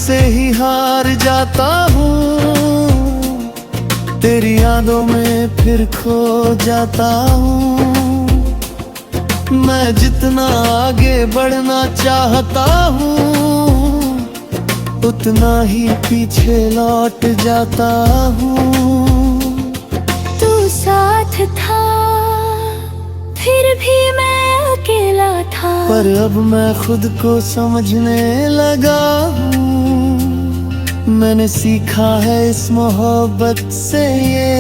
से ही हार जाता हूँ, तेरी यादों में फिर खो जाता हूँ। मैं जितना आगे बढ़ना चाहता हूँ, उतना ही पीछे लौट जाता हूँ। तू साथ था फिर भी मैं अकेला था, पर अब मैं खुद को समझने लगा हूँ। मैंने सीखा है इस मोहब्बत से ये,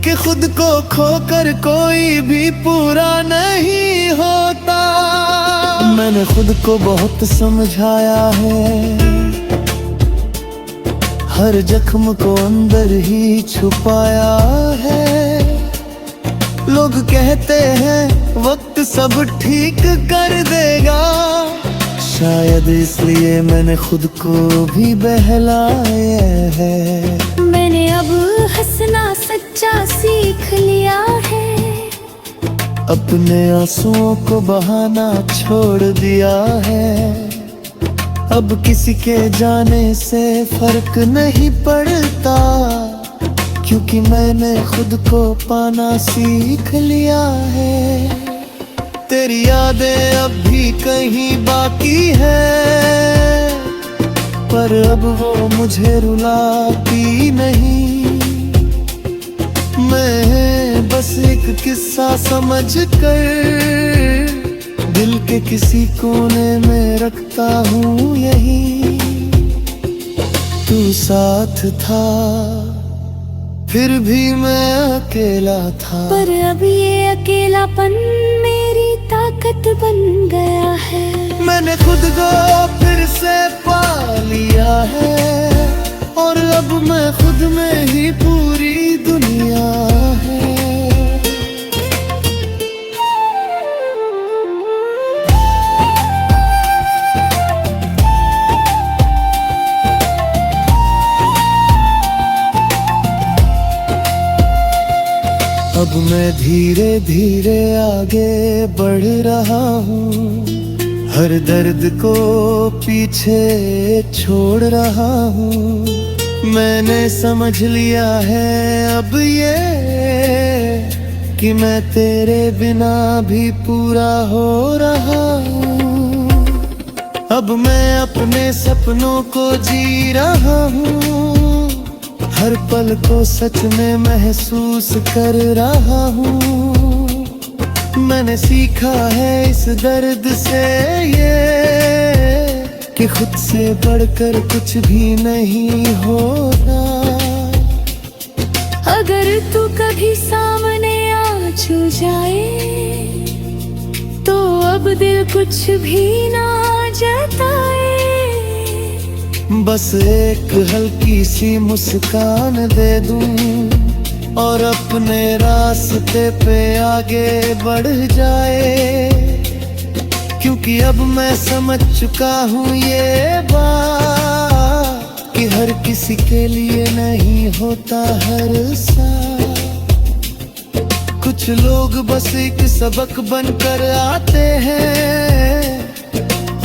कि खुद को खोकर कोई भी पूरा नहीं होता। मैंने खुद को बहुत समझाया है, हर जख्म को अंदर ही छुपाया है। लोग कहते हैं वक्त सब ठीक कर देगा, शायद इसलिए मैंने खुद को भी बहलाया है। मैंने अब हंसना सच्चा सीख लिया है, अपने आंसुओं को बहाना छोड़ दिया है। अब किसी के जाने से फर्क नहीं पड़ता, क्योंकि मैंने खुद को पाना सीख लिया है। तेरी यादें अब भी कहीं बाकी है, पर अब वो मुझे रुलाती नहीं। मैं बस एक किस्सा समझ कर दिल के किसी कोने में रखता हूँ यही। तू साथ था फिर भी मैं अकेला था, पर अब ये अकेलापन मेरी ताकत बन गया है। मैंने खुद को फिर से पा लिया है, और अब मैं खुद में ही पूरी दुनिया है। अब मैं धीरे धीरे आगे बढ़ रहा हूँ, हर दर्द को पीछे छोड़ रहा हूँ। मैंने समझ लिया है अब ये, कि मैं तेरे बिना भी पूरा हो रहा हूँ। अब मैं अपने सपनों को जी रहा हूँ, हर पल को सच में महसूस कर रहा हूँ। मैंने सीखा है इस दर्द से ये, कि खुद से बढ़कर कुछ भी नहीं होता। अगर तू कभी सामने आ छू जाए, तो अब दिल कुछ भी ना जताए। बस एक हल्की सी मुस्कान दे दूं, और अपने रास्ते पे आगे बढ़ जाए। क्योंकि अब मैं समझ चुका हूँ ये बात, कि हर किसी के लिए नहीं होता हर साथ। कुछ लोग बस एक सबक बनकर आते हैं,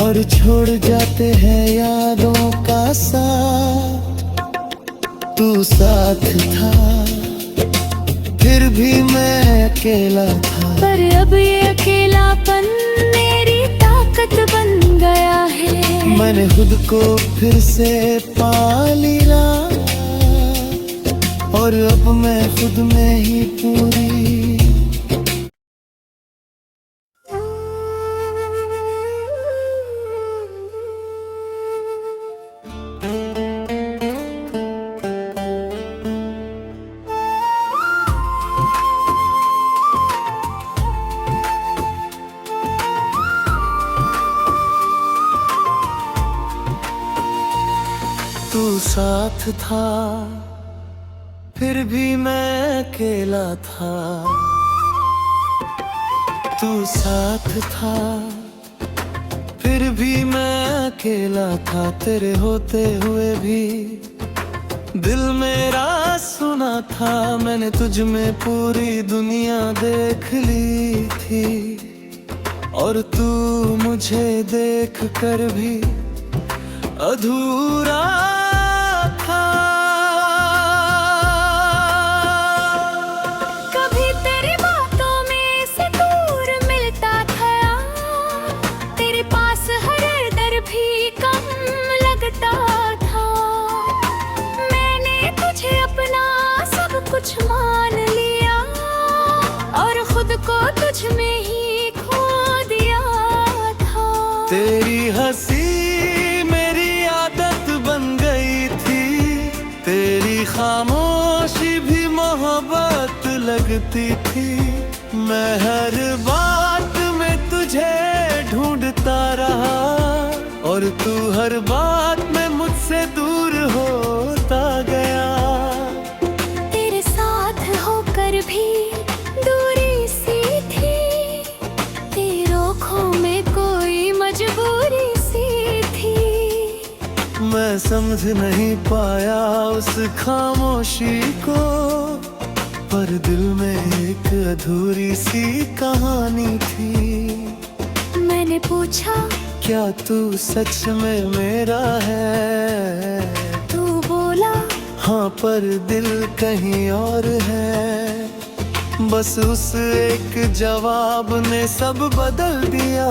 और छोड़ जाते हैं यादों का साथ। तू साथ था फिर भी मैं अकेला था, पर अब ये अकेलापन मेरी ताकत बन गया है। मैंने खुद को फिर से पा लिया, और अब मैं खुद में ही पूरी। तू साथ था फिर भी मैं अकेला था, तू साथ था फिर भी मैं अकेला था। तेरे होते हुए भी दिल मेरा सुना था, मैंने तुझ में पूरी दुनिया देख ली थी। और तू मुझे देख कर भी अधूरा था। कभी तेरी बातों में से दूर मिलता था, तेरे पास हर दर भी कम लगता था। मैंने तुझे अपना सब कुछ मान लिया और खुद को तुझ में ही खो दिया था। तेरी हंसी मेरी आदत बन गई थी, तेरी खामोशी भी मोहब्बत लगती थी। मैं हर बात में तुझे ढूंढता रहा और तू हर बात में मुझसे दूर होता गया। तेरे साथ होकर भी दूरी सी थी, तेरी आँखों में कोई मजबूरी सी थी। मैं समझ नहीं पाया उस खामोशी को, पर दिल में एक अधूरी सी कहानी थी। मैंने पूछा क्या तू सच में मेरा है? तू बोला हाँ, पर दिल कहीं और है। बस उस एक जवाब ने सब बदल दिया।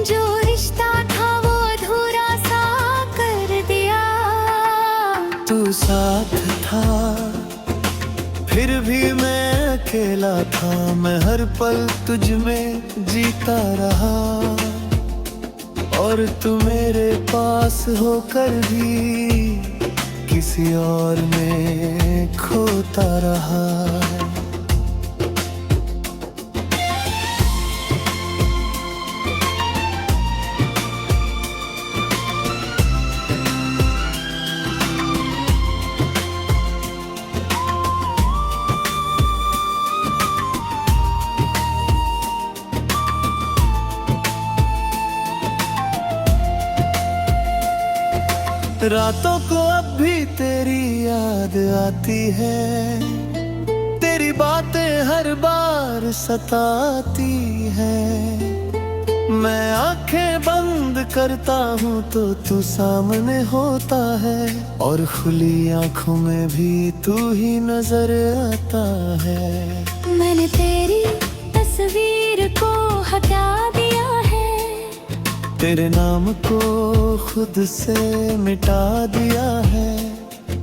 जो रिश्ता था वो अधूरा सा कर दिया। तू साथ था फिर भी मैं अकेला था। मैं हर पल तुझ में जीता रहा और तू मेरे पास होकर भी किसी और में खोता रहा। रातों को अब भी तेरी याद आती है, तेरी बातें हर बार सताती है। मैं आंखें बंद करता हूँ तो तू सामने होता है और खुली आंखों में भी तू ही नजर आता है। मैंने तेरी तस्वीर को हटा दिया है, तेरे नाम को खुद से मिटा दिया है,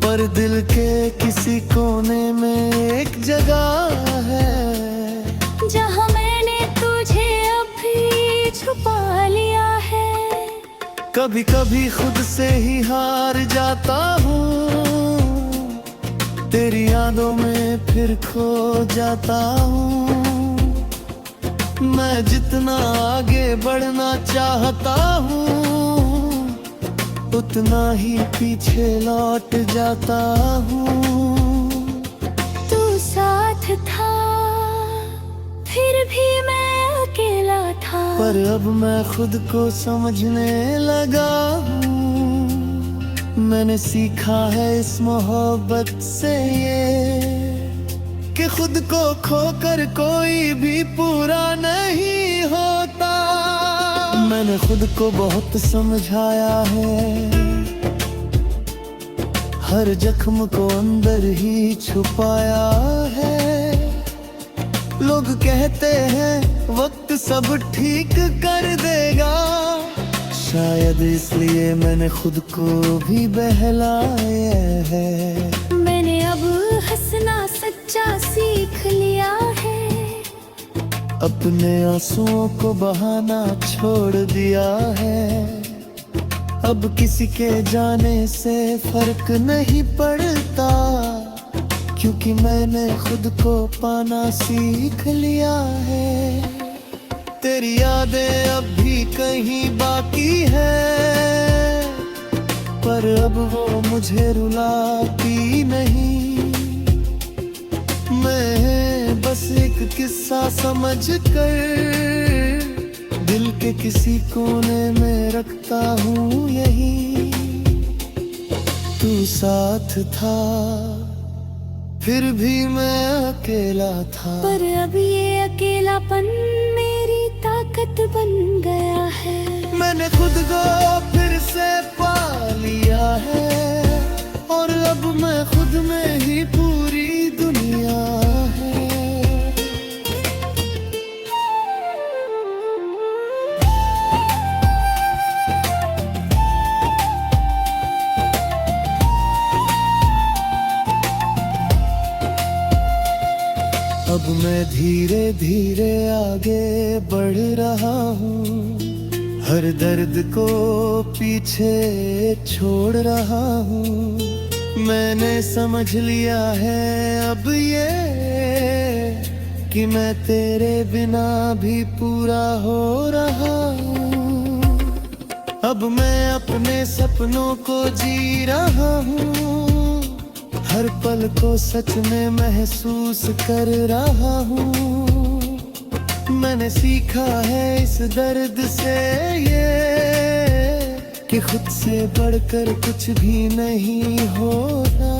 पर दिल के किसी कोने में एक जगह है जहाँ मैंने तुझे अभी छुपा लिया है। कभी कभी खुद से ही हार जाता हूँ, तेरी यादों में फिर खो जाता हूँ। मैं जितना आगे बढ़ना चाहता हूँ उतना ही पीछे लौट जाता हूँ। तू साथ था फिर भी मैं अकेला था, पर अब मैं खुद को समझने लगा हूँ। मैंने सीखा है इस मोहब्बत से ये कि खुद को खोकर कोई भी पूरा नहीं होता। मैंने खुद को बहुत समझाया है, हर जख्म को अंदर ही छुपाया है। लोग कहते हैं वक्त सब ठीक कर देगा, शायद इसलिए मैंने खुद को भी बहलाया है। मैंने अब हंसना सच्चा सीख लिया है, अपने आंसुओं को बहाना छोड़ दिया है। अब किसी के जाने से फर्क नहीं पड़ता, क्योंकि मैंने खुद को पाना सीख लिया है। तेरी यादें अब भी कहीं बाकी है, पर अब वो मुझे रुलाती नहीं। मैं बस एक किस्सा समझ कर दिल के किसी कोने में रखता हूँ यही। तू साथ था फिर भी मैं अकेला था, पर अब ये अकेलापन मेरी ताकत बन गया है। मैंने खुद को फिर से मैं धीरे धीरे आगे बढ़ रहा हूँ, हर दर्द को पीछे छोड़ रहा हूँ। मैंने समझ लिया है अब ये कि मैं तेरे बिना भी पूरा हो रहा हूँ। अब मैं अपने सपनों को जी रहा हूँ, हर पल को सच में महसूस कर रहा हूँ। मैंने सीखा है इस दर्द से ये कि खुद से बढ़कर कुछ भी नहीं होता।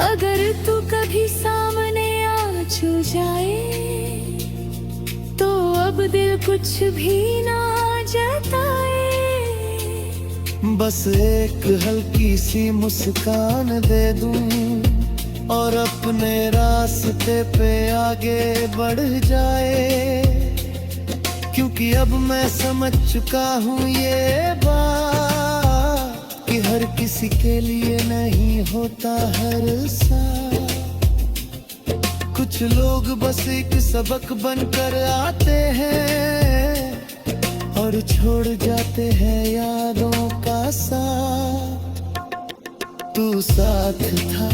अगर तू कभी सामने आ छू जाए तो अब दिल कुछ भी ना जताए। बस एक हल्की सी मुस्कान दे दूं और अपने रास्ते पे आगे बढ़ जाए, क्योंकि अब मैं समझ चुका हूँ ये बात कि हर किसी के लिए नहीं होता हर साथ। कुछ लोग बस एक सबक बनकर आते हैं और छोड़ जाते हैं यादों का साथ। तू साथ था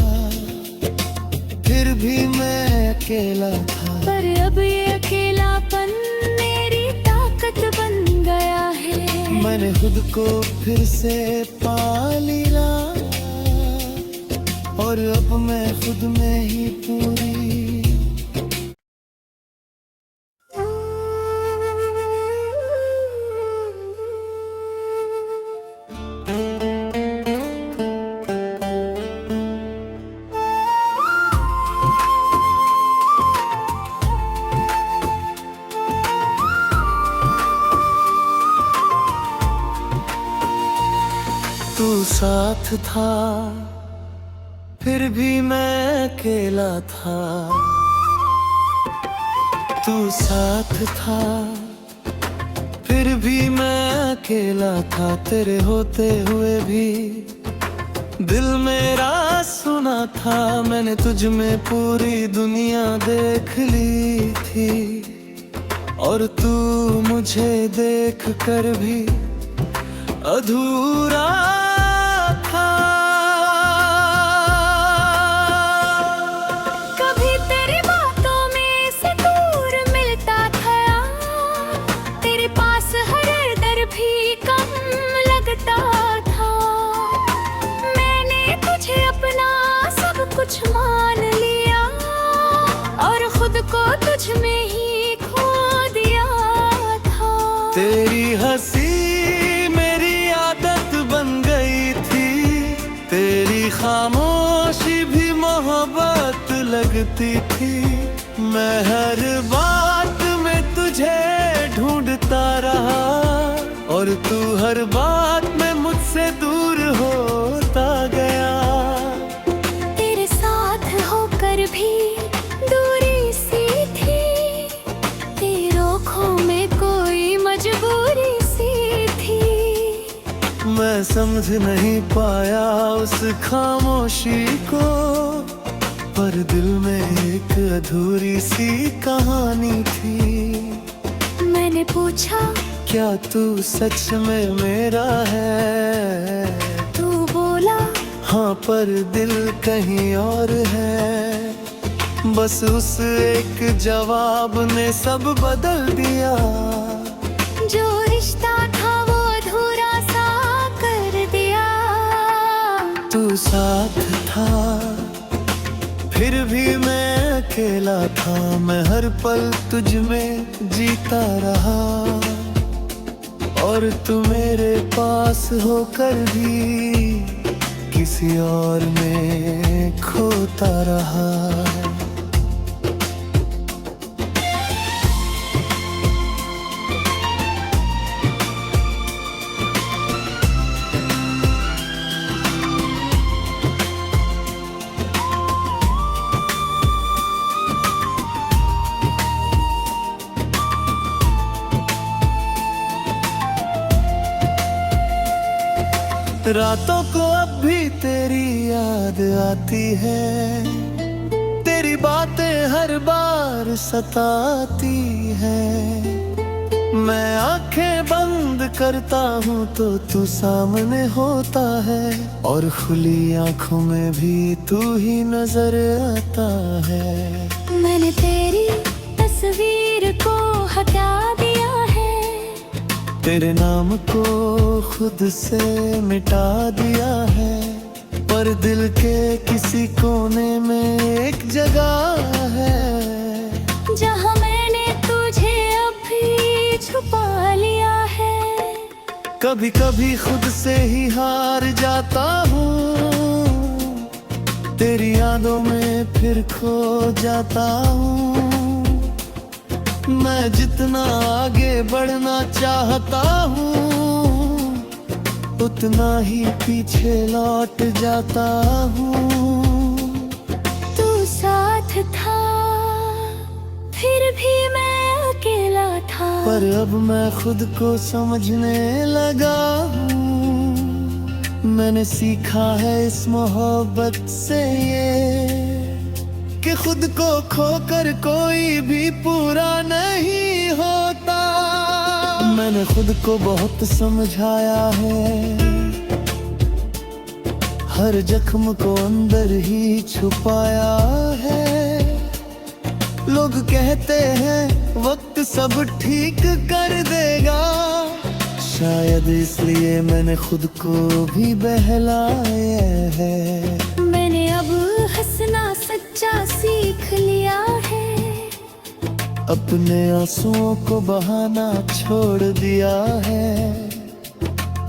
फिर भी मैं अकेला था, पर अब ये अकेलापन मेरी ताकत बन गया है। मैंने खुद को फिर से पा लिया और अब मैं खुद में ही पूरी। तू साथ था फिर भी मैं अकेला था, तू साथ था फिर भी मैं अकेला था। तेरे होते हुए भी दिल मेरा सुना था, मैंने तुझ में पूरी दुनिया देख ली थी और तू मुझे देख कर भी अधूरा था। कभी तेरी बातों में से दूर मिलता था, तेरे पास हर दर भी कम लगता था। मैंने तुझे अपना सब कुछ मान लिया और खुद को तुझ में ही खो दिया था। तेरी हंसी खामोशी भी मोहब्बत लगती थी। मैं हर बात में तुझे ढूंढता रहा और तू हर बात में मुझसे दूर होता गया। तेरे साथ होकर भी दूरी सी थी, तेरी आँखों में कोई मजबूरी सी थी। मैं समझ नहीं पाया उस खामोशी को, पर दिल में एक अधूरी सी कहानी थी। मैंने पूछा क्या तू सच में मेरा है? तू बोला हाँ, पर दिल कहीं और है। बस उस एक जवाब ने सब बदल दिया। जो रिश्ता था वो अधूरा सा कर दिया। तू साथ था फिर भी मैं अकेला था, मैं हर पल तुझ में जीता रहा और तू मेरे पास होकर भी किसी और में खोता रहा। रातों को अब भी तेरी याद आती है, तेरी बातें हर बार सताती हैं। मैं आंखें बंद करता हूँ तो तू सामने होता है, और खुली आंखों में भी तू ही नजर आता है। मैंने तेरी तस्वीर को हटा दिया है, तेरे नाम को खुद से मिटा दिया है, पर दिल के किसी कोने में एक जगह है जहाँ मैंने तुझे अभी छुपा लिया है। कभी कभी खुद से ही हार जाता हूँ, तेरी यादों में फिर खो जाता हूँ। मैं जितना आगे बढ़ना चाहता हूँ, उतना ही पीछे लौट जाता हूँ। तू साथ था फिर भी मैं अकेला था, पर अब मैं खुद को समझने लगा हूँ। मैंने सीखा है इस मोहब्बत से ये, कि खुद को खोकर कोई भी पूरा नहीं होता। मैंने खुद को बहुत समझाया है, हर जख्म को अंदर ही छुपाया है। लोग कहते हैं वक्त सब ठीक कर देगा, शायद इसलिए मैंने खुद को भी बहलाया है। मैंने अब हंसना सच्चा सीख लिया है, अपने आंसुओं को बहाना छोड़ दिया है।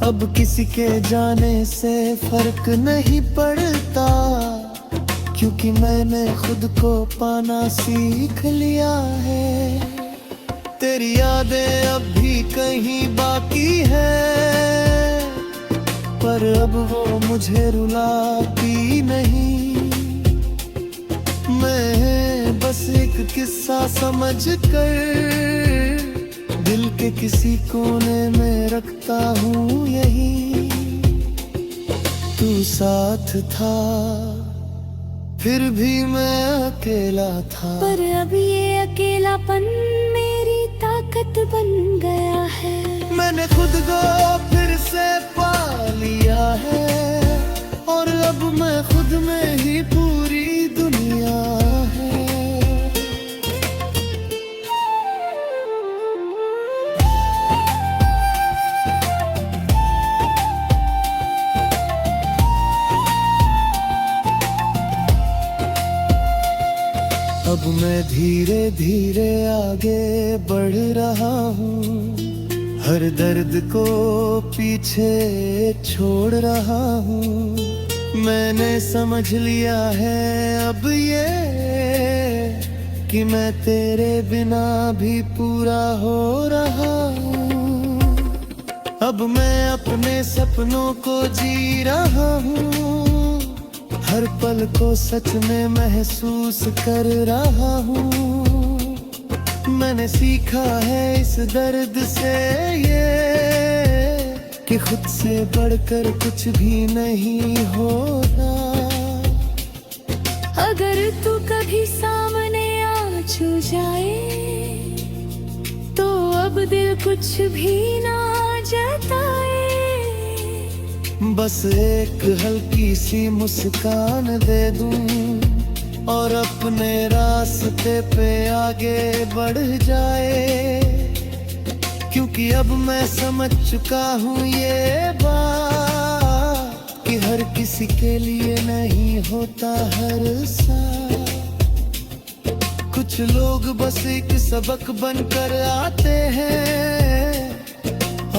अब किसी के जाने से फर्क नहीं पड़ता, क्योंकि मैंने खुद को पाना सीख लिया है। तेरी यादें अब भी कहीं बाकी है, पर अब वो मुझे रुलाती नहीं। मैं बस एक किस्सा समझ कर दिल के किसी कोने में रखता हूँ यही। तू साथ था फिर भी मैं अकेला था, पर अब ये अकेलापन मेरी ताकत बन गया है। मैंने खुद को फिर से पा लिया है, और अब मैं खुद में ही पूरी दुनिया है। अब मैं धीरे धीरे आगे बढ़ रहा हूँ, हर दर्द को पीछे छोड़ रहा हूँ। मैंने समझ लिया है अब ये, कि मैं तेरे बिना भी पूरा हो रहा हूँ। अब मैं अपने सपनों को जी रहा हूँ, हर पल को सच में महसूस कर रहा हूँ। मैंने सीखा है इस दर्द से ये, कि खुद से बढ़कर कुछ भी नहीं होता। अगर तू कभी सामने आ छू जाए, तो अब दिल कुछ भी ना जताए। बस एक हल्की सी मुस्कान दे दूं, और अपने रास्ते पे आगे बढ़ जाए। क्योंकि अब मैं समझ चुका हूँ ये बात, कि हर किसी के लिए नहीं होता हर साथ। कुछ लोग बस एक सबक बनकर आते हैं,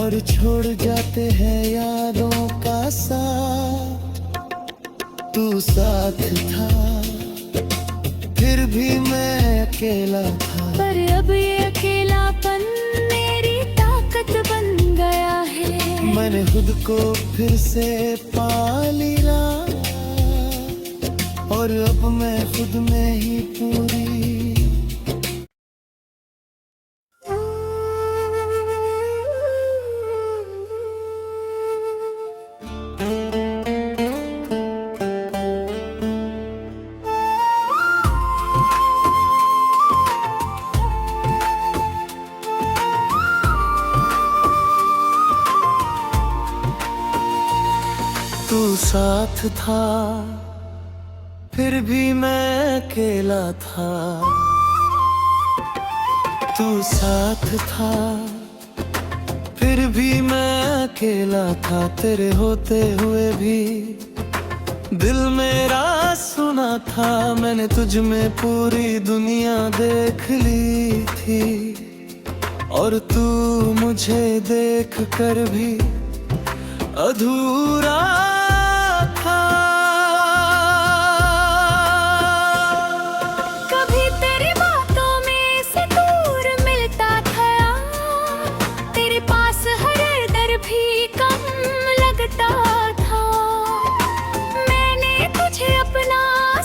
और छोड़ जाते हैं यादों का साथ। तू साथ था फिर भी मैं अकेला था, पर अब ये अकेलापन मेरी ताकत बन गया है। मैंने खुद को फिर से पा लिया, और अब मैं खुद में ही पूरी। तू साथ था फिर भी मैं अकेला था। तू साथ था फिर भी मैं अकेला था। तेरे होते हुए भी दिल मेरा सुना था। मैंने तुझ में पूरी दुनिया देख ली थी और तू मुझे देख कर भी अधूरा था। कभी तेरी बातों में से दूर मिलता था, तेरे पास हर दर भी कम लगता था। मैंने तुझे अपना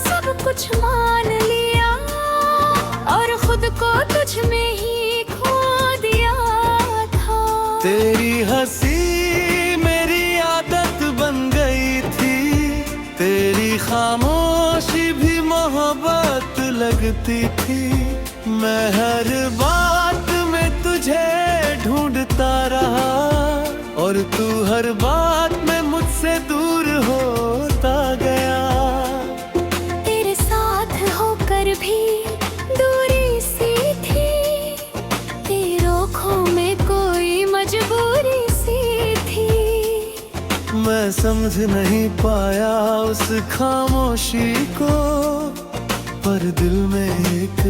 सब कुछ मान लिया और खुद को तुझ में ही खो दिया था। तेरी हंसी मेरी आदत बन गई थी, तेरी खामोशी भी मोहब्बत लगती थी। मैं हर बात में तुझे ढूंढता रहा और तू हर बात में मुझसे दूर होता गया। तेरे साथ होकर भी दूरी सी थी, तेरे आँखों में कोई मजबूरी सी थी। मैं समझ नहीं पाया उस खामोशी को, पर दिल में एक